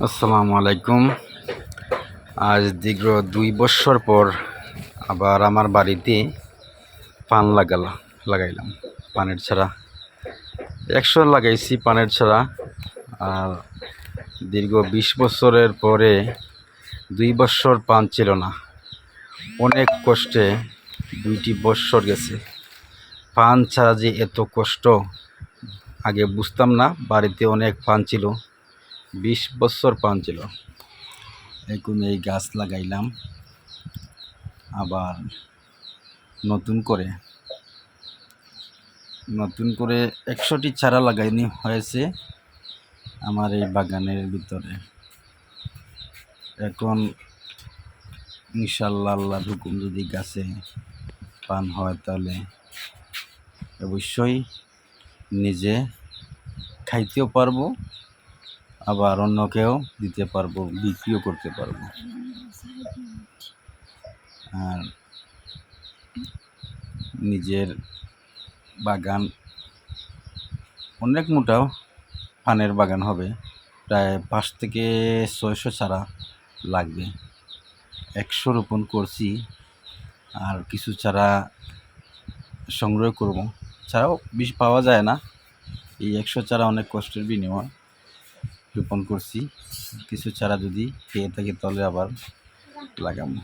আসসালামু আলাইকুম। আজ দীর্ঘ 2 বছর পর আবার আমার বাড়িতে পান লাগাইলাম পানের ছাড়া 100 লাগাইছি পানের ছাড়া। আর দীর্ঘ 20 বছরের পরে 2 বছর পান ছিল না। অনেক কষ্টে 2টি বছর গেছে। পান ছাড়া যে এত কষ্ট আগে বুঝতাম না। বাড়িতে অনেক পান ছিল, 20 বছর পান ছিল। এখন এই গাছ লাগাইলাম আবার নতুন করে 100টি চারা লাগাইনি হয়েছে আমার এই বাগানের ভিতরে। এখন ইনশাআল্লাহ আল্লাহর হুকুম যদি গাছে পান হয় তাহলে অবশ্যই নিজে খাইতেও পারবো, আবার অন্যকেও দিতে পারবো, বিক্রিও করতে পারবো। আর নিজের বাগান অনেক মোটাও পানের বাগান হবে, প্রায় 5 থেকে 600 চারা লাগবে। 100 রোপণ করছি, আর কিছু চারা সংগ্রহ করব। চারাও বেশি পাওয়া যায় না, এই 100 চারা অনেক কষ্টের বিনিময় রোপণ করছি। কিছু চারা যদি পেয়ে থাকি তাহলে আবার লাগাবো।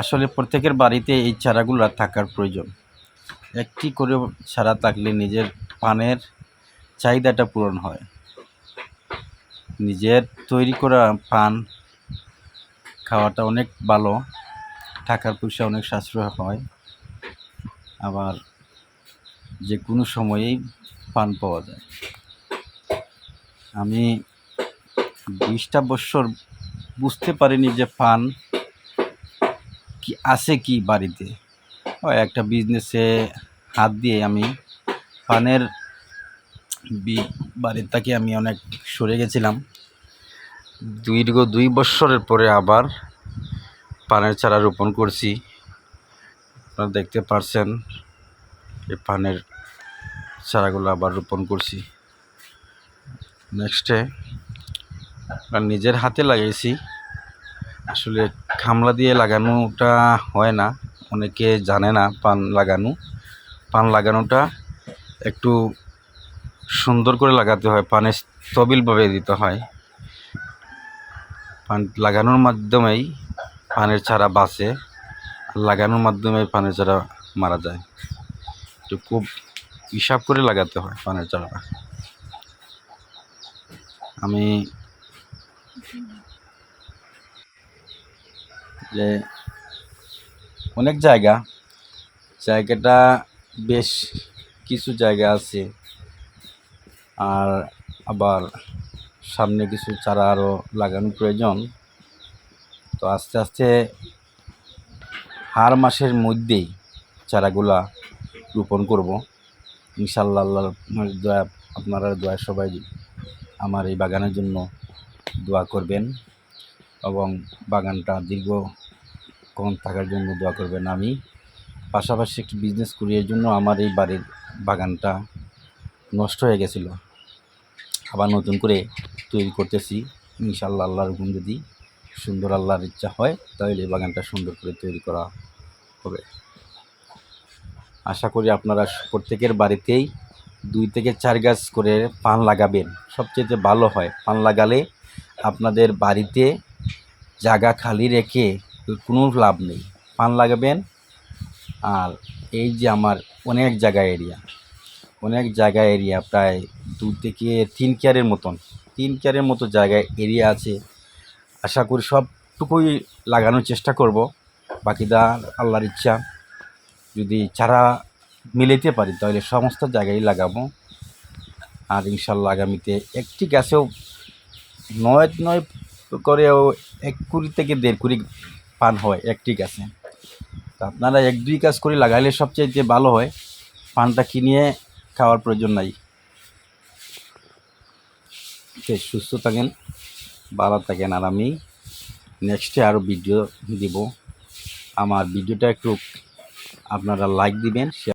আসলে প্রত্যেকের বাড়িতে এই চারাগুলো থাকার প্রয়োজন। একটি করে চারা থাকলে নিজের পানের চাহিদাটা পূরণ হয়। নিজের তৈরি করা পান খাওয়াটা অনেক ভালো, টাকার পয়সা অনেক সাশ্রয় হয়, আবার যে কোনো সময়েই পান পাওয়া যায়। আমি 20টা বছর বুঝতে পারিনি যে পান কি আছে কি বাড়িতে। একটা বিজনেসে হাত দিয়ে আমি পানের বাড়ির থেকে আমি অনেক সরে গেছিলাম। দীর্ঘ 2 বছরের পরে আবার পানের চারা রোপণ করছি। আপনারা দেখতে পারছেন এই পানের চারাগুলো আবার রোপণ করছি। নেক্সটে নিজের হাতে লাগাইছি। আসলে খামলা দিয়ে লাগানোটা হয় না, অনেকে জানে না পান লাগানোটা একটু সুন্দর করে লাগাতে হয়, পানে স্থবিরভাবে দিতে হয়। পান লাগানোর মাধ্যমেই পানের চারা বাঁচে, লাগানোর মাধ্যমে পানের চারা মারা যায়। তো খুব হিসাব করে লাগাতে হয় পানের চারাটা। আমি যে অনেক জায়গাটা বেশ কিছু জায়গা আছে, আর আবার সামনে কিছু চারা আরও লাগানো প্রয়োজন। তো আস্তে আস্তে হার মাসের মধ্যেই চারাগুলা রোপণ করব ইনশাআল্লাহ। আল্লাহর দয়া, আপনারা দয়া সবাই আমার এই বাগানের জন্য দোয়া করবেন এবং বাগানটা দীর্ঘক্ষণ থাকার জন্য দোয়া করবেন। আমি পাশাপাশি একটি বিজনেস করি, এর জন্য আমার এই বাড়ির বাগানটা নষ্ট হয়ে গেছিল, আবার নতুন করে তৈরি করতেছি ইনশাআল্লাহ। আল্লাহর হুকুম যদি সুন্দর আল্লাহর ইচ্ছা হয় তাহলে এই বাগানটা সুন্দর করে তৈরি করা হবে। আশা করি আপনারা প্রত্যেকের বাড়িতেই 2 থেকে 4 গাছ করে পান লাগাবেন, সবচেয়ে ভালো হয়। পান লাগালে আপনাদের বাড়িতে জায়গা খালি রেখে কোনো লাভ নেই, পান লাগাবেন। আর এই যে আমার অনেক জায়গা এরিয়া প্রায় 2 থেকে 3 কেয়ারের মতো জায়গায় এরিয়া আছে। আশা করি সবটুকুই লাগানোর চেষ্টা করব, বাকিটা আল্লাহর ইচ্ছা। যদি চারা মিলাইতে পারি তাহলে সমস্ত জায়গায় লাগাবো। আর ইনশাল্লাহ আগামীতে একটি গাছেও নয় করেও 1 কুড়ি থেকে 1.5 কুড়ি পান হয় একটি গাছে। তো আপনারা 1-2 গাছ করে লাগাইলে সবচেয়ে ভালো হয়, পানটা কিনে খাওয়ার প্রয়োজন নাই। সুস্থ থাকেন, ভালো থাকেন। আর আমি নেক্সটে আরও ভিডিও দিব। আমার ভিডিওটা একটু আপনারা লাইক দিবেন।